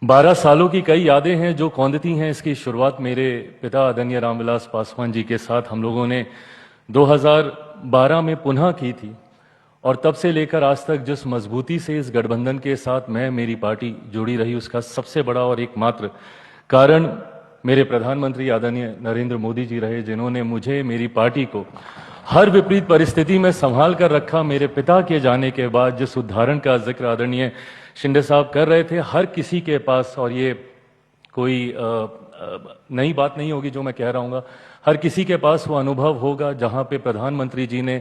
12 सालों की कई यादें हैं जो कौंधती हैं। इसकी शुरुआत मेरे पिता आदरणीय रामविलास पासवान जी के साथ हम लोगों ने 2012 में पुनः की थी, और तब से लेकर आज तक जिस मजबूती से इस गठबंधन के साथ मेरी पार्टी जुड़ी रही, उसका सबसे बड़ा और एकमात्र कारण मेरे प्रधानमंत्री आदरणीय नरेंद्र मोदी जी रहे, जिन्होंने मुझे, मेरी पार्टी को हर विपरीत परिस्थिति में संभाल कर रखा। मेरे पिता के जाने के बाद जिस उदाहरण का जिक्र आदरणीय शिंदे साहब कर रहे थे, हर किसी के पास, और ये कोई नई बात नहीं होगी जो मैं कह रहा हूँ, हर किसी के पास वो अनुभव होगा जहां पे प्रधानमंत्री जी ने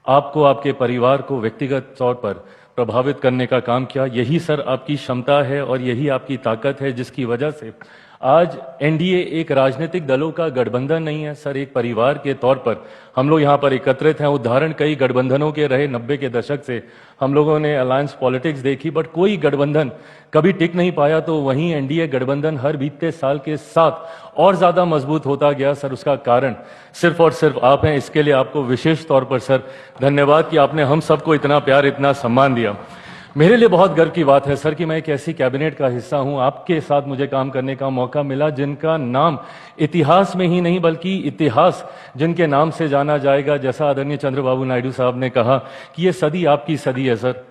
आपको, आपके परिवार को व्यक्तिगत तौर पर प्रभावित करने का काम किया। यही सर आपकी क्षमता है और यही आपकी ताकत है, जिसकी वजह से आज एनडीए एक राजनीतिक दलों का गठबंधन नहीं है सर, एक परिवार के तौर पर हम लोग यहाँ पर एकत्रित हैं। उदाहरण कई गठबंधनों के रहे 90 के दशक से, हम लोगों ने अलायंस पॉलिटिक्स देखी, बट कोई गठबंधन कभी टिक नहीं पाया। तो वहीं एनडीए गठबंधन हर बीतते साल के साथ और ज्यादा मजबूत होता गया सर। उसका कारण सिर्फ और सिर्फ आप हैं। इसके लिए आपको विशेष तौर पर सर धन्यवाद कि आपने हम सबको इतना प्यार, इतना सम्मान दिया। मेरे लिए बहुत गर्व की बात है सर कि मैं एक ऐसी कैबिनेट का हिस्सा हूं, आपके साथ मुझे काम करने का मौका मिला, जिनका नाम इतिहास में ही नहीं बल्कि इतिहास जिनके नाम से जाना जाएगा। जैसा आदरणीय चंद्रबाबू नायडू साहब ने कहा कि ये सदी आपकी सदी है सर।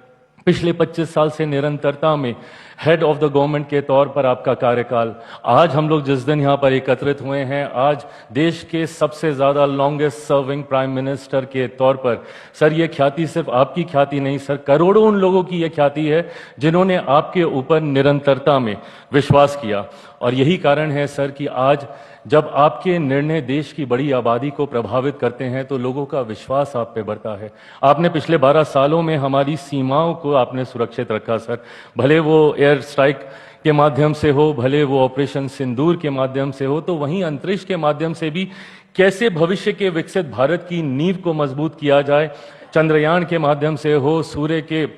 पिछले 25 साल से निरंतरता में हेड ऑफ द गवर्नमेंट के तौर पर आपका कार्यकाल, आज हम लोग जिस दिन यहाँ पर एकत्रित हुए हैं, आज देश के सबसे ज्यादा लॉन्गेस्ट सर्विंग प्राइम मिनिस्टर के तौर पर सर, ये ख्याति सिर्फ आपकी ख्याति नहीं सर, करोड़ों उन लोगों की ये ख्याति है जिन्होंने आपके ऊपर निरंतरता में विश्वास किया। और यही कारण है सर कि आज जब आपके निर्णय देश की बड़ी आबादी को प्रभावित करते हैं तो लोगों का विश्वास आप पे बढ़ता है। आपने पिछले 12 सालों में हमारी सीमाओं को आपने सुरक्षित रखा सर, भले वो एयर स्ट्राइक के माध्यम से हो, भले वो ऑपरेशन सिंदूर के माध्यम से हो, तो वहीं अंतरिक्ष के माध्यम से भी कैसे भविष्य के विकसित भारत की नींव को मजबूत किया जाए, चंद्रयान के माध्यम से हो, सूर्य के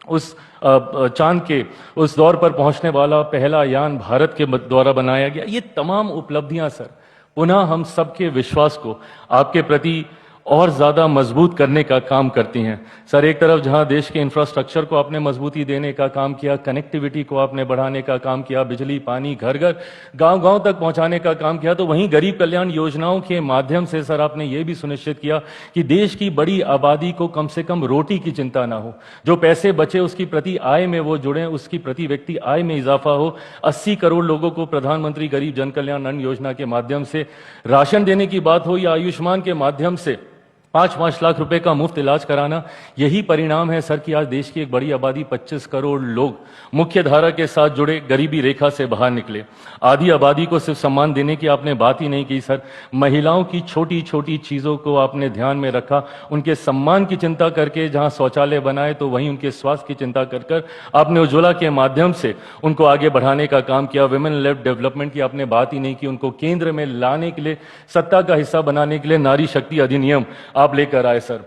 उस चांद के उस दौर पर पहुंचने वाला पहला यान भारत के द्वारा बनाया गया। ये तमाम उपलब्धियां सर पुनः हम सबके विश्वास को आपके प्रति और ज्यादा मजबूत करने का काम करती हैं सर। एक तरफ जहां देश के इंफ्रास्ट्रक्चर को आपने मजबूती देने का काम किया, कनेक्टिविटी को आपने बढ़ाने का काम किया, बिजली पानी घर घर गांव गांव तक पहुंचाने का काम किया, तो वहीं गरीब कल्याण योजनाओं के माध्यम से सर आपने ये भी सुनिश्चित किया कि देश की बड़ी आबादी को कम से कम रोटी की चिंता ना हो, जो पैसे बचे उसकी प्रति आय में वो जुड़े, उसकी प्रति व्यक्ति आय में इजाफा हो। 80 करोड़ लोगों को प्रधानमंत्री गरीब जन कल्याण अन्न योजना के माध्यम से राशन देने की बात हो, या आयुष्मान के माध्यम से 5-5 लाख रुपए का मुफ्त इलाज कराना, यही परिणाम है सर कि आज देश की एक बड़ी आबादी 25 करोड़ लोग मुख्य धारा के साथ जुड़े, गरीबी रेखा से बाहर निकले। आधी आबादी को सिर्फ सम्मान देने की आपने बात ही नहीं की सर, महिलाओं की छोटी छोटी चीजों को आपने ध्यान में रखा, उनके सम्मान की चिंता करके जहां शौचालय बनाए तो वहीं उनके स्वास्थ्य की चिंता कर आपने उज्ज्वला के माध्यम से उनको आगे बढ़ाने का काम किया। वुमेन लेड डेवलपमेंट की आपने बात ही नहीं की, उनको केंद्र में लाने के लिए, सत्ता का हिस्सा बनाने के लिए नारी शक्ति अधिनियम आप लेकर आए सर।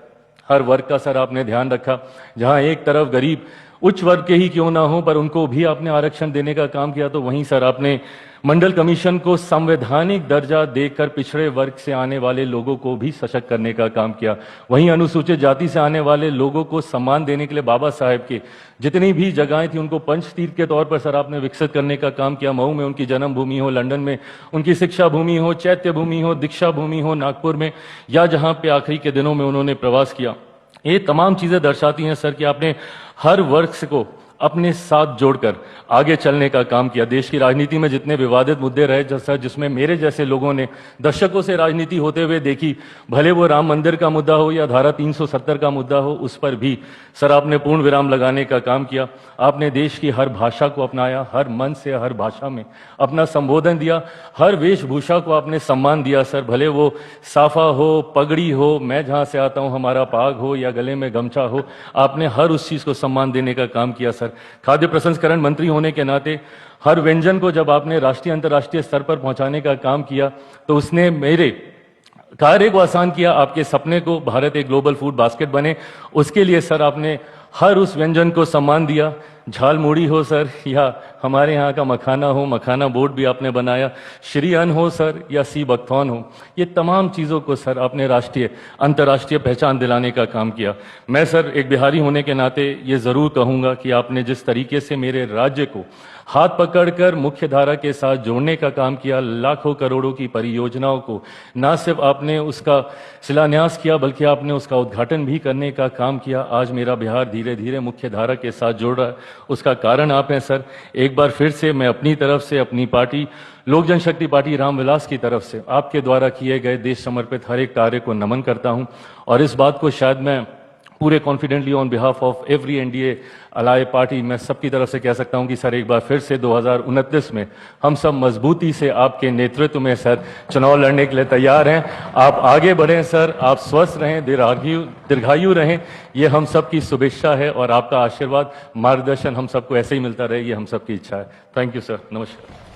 हर वर्ग का सर आपने ध्यान रखा, जहां एक तरफ गरीब उच्च वर्ग के ही क्यों ना हो पर उनको भी आपने आरक्षण देने का काम किया, तो वहीं सर आपने मंडल कमीशन को संवैधानिक दर्जा देकर पिछड़े वर्ग से आने वाले लोगों को भी सशक्त करने का काम किया। वहीं अनुसूचित जाति से आने वाले लोगों को सम्मान देने के लिए बाबा साहेब के जितनी भी जगहें थी उनको पंचतीर्थ के तौर पर सर आपने विकसित करने का काम किया। मऊ में उनकी जन्म भूमि हो, लंदन में उनकी शिक्षा भूमि हो, चैत्य भूमि हो, दीक्षा भूमि हो नागपुर में, या जहां पे आखिरी के दिनों में उन्होंने प्रवास किया। ये तमाम चीजें दर्शाती हैं सर कि आपने हर वर्ग को अपने साथ जोड़कर आगे चलने का काम किया। देश की राजनीति में जितने विवादित मुद्दे रहे सर, जिसमें मेरे जैसे लोगों ने दशकों से राजनीति होते हुए देखी, भले वो राम मंदिर का मुद्दा हो या धारा 370 का मुद्दा हो, उस पर भी सर आपने पूर्ण विराम लगाने का काम किया। आपने देश की हर भाषा को अपनाया, हर मन से हर भाषा में अपना संबोधन दिया, हर वेशभूषा को आपने सम्मान दिया सर, भले वो साफा हो, पगड़ी हो, मैं जहां से आता हूं हमारा पाग हो, या गले में गमछा हो, आपने हर उस चीज को सम्मान देने का काम किया सर। खाद्य प्रसंस्करण मंत्री होने के नाते हर व्यंजन को जब आपने राष्ट्रीय अंतर्राष्ट्रीय स्तर पर पहुंचाने का काम किया, तो उसने मेरे कार्य को आसान किया। आपके सपने को भारत एक ग्लोबल फूड बास्केट बने, उसके लिए सर आपने हर उस व्यंजन को सम्मान दिया। झाल मूढ़ी हो सर, या हमारे यहाँ का मखाना हो, मखाना बोर्ड भी आपने बनाया, श्री अन्न हो सर, या सी बकथॉन हो, ये तमाम चीज़ों को सर आपने राष्ट्रीय अंतर्राष्ट्रीय पहचान दिलाने का काम किया। मैं सर एक बिहारी होने के नाते ये ज़रूर कहूँगा कि आपने जिस तरीके से मेरे राज्य को हाथ पकड़कर मुख्य धारा के साथ जोड़ने का काम किया। लाखों करोड़ों की परियोजनाओं को न सिर्फ आपने उसका शिलान्यास किया बल्कि आपने उसका उद्घाटन भी करने का काम किया। आज मेरा बिहार धीरे धीरे मुख्य धारा के साथ जुड़ रहा है, उसका कारण आप हैं सर। एक बार फिर से मैं अपनी तरफ से, अपनी पार्टी लोक जनशक्ति पार्टी रामविलास की तरफ से आपके द्वारा किए गए देश समर्पित हर एक कार्य को नमन करता हूं और इस बात को शायद मैं पूरे confidently on behalf of every NDA ally party मैं सबकी तरफ से कह सकता हूं कि सर एक बार फिर से 2029 में हम सब मजबूती से आपके नेतृत्व में सर चुनाव लड़ने के लिए तैयार हैं। आप आगे बढ़ें सर, आप स्वस्थ रहें, दीर्घायु रहें, ये हम सब की शुभेच्छा है और आपका आशीर्वाद मार्गदर्शन हम सबको ऐसे ही मिलता रहे, ये हम सबकी इच्छा है। थैंक यू सर, नमस्कार।